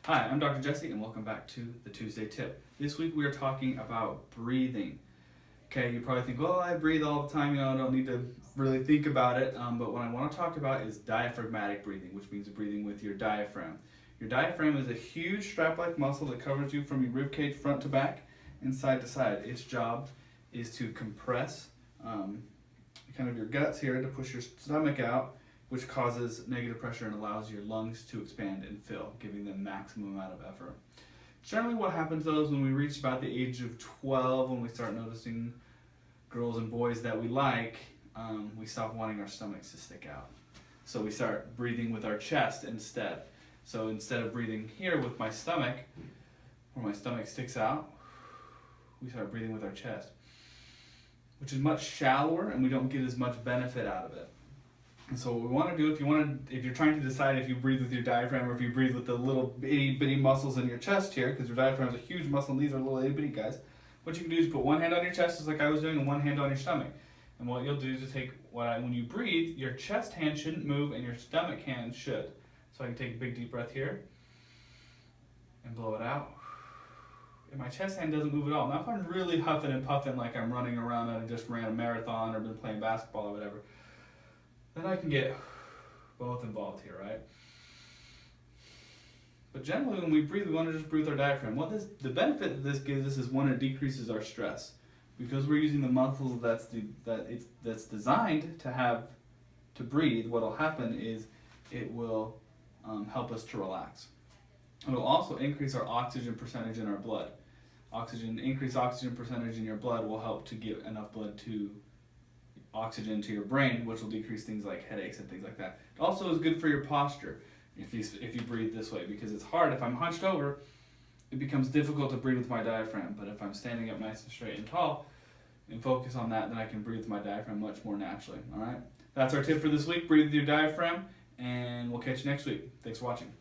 Hi, I'm Dr. Jesse, and welcome back to the Tuesday Tip. This week we are talking about breathing. Okay, you probably think, well, I breathe all the time, I don't need to really think about it. But what I want to talk about is diaphragmatic breathing, which means breathing with your diaphragm. Your diaphragm is a huge strap-like muscle that covers you from your rib cage front to back and side to side. Its job is to compress kind of your guts here to push your stomach out, which causes negative pressure and allows your lungs to expand and fill, giving them maximum amount of effort. Generally what happens though is when we reach about the age of 12, when we start noticing girls and boys that we like, we stop wanting our stomachs to stick out. So we start breathing with our chest instead. So instead of breathing here with my stomach, where my stomach sticks out, we start breathing with our chest, which is much shallower and we don't get as much benefit out of it. And so what we want to do, if you're trying to decide if you breathe with your diaphragm or if you breathe with the little itty bitty muscles in your chest here, because your diaphragm is a huge muscle and these are little itty bitty guys, what you can do is put one hand on your chest, just like I was doing, and one hand on your stomach. And what you'll do is take when you breathe, your chest hand shouldn't move and your stomach hand should. So I can take a big deep breath here and blow it out. And my chest hand doesn't move at all. Now if I'm really huffing and puffing like I'm running around and I just ran a marathon or been playing basketball or whatever, then I can get both involved here, right? But generally when we breathe, we want to just breathe with our diaphragm. The benefit that this gives us is one, it decreases our stress. Because we're using the muscles that's designed to breathe, what will happen is it will help us to relax. It will also increase our oxygen percentage in our blood. Increased oxygen percentage in your blood will help to give enough oxygen to your brain, which will decrease things like headaches and things like that. It also is good for your posture if you breathe this way, because it's hard. If I'm hunched over, it becomes difficult to breathe with my diaphragm. But if I'm standing up nice and straight and tall and focus on that, then I can breathe with my diaphragm much more naturally. All right, that's our tip for this week. Breathe with your diaphragm, and we'll catch you next week. Thanks for watching.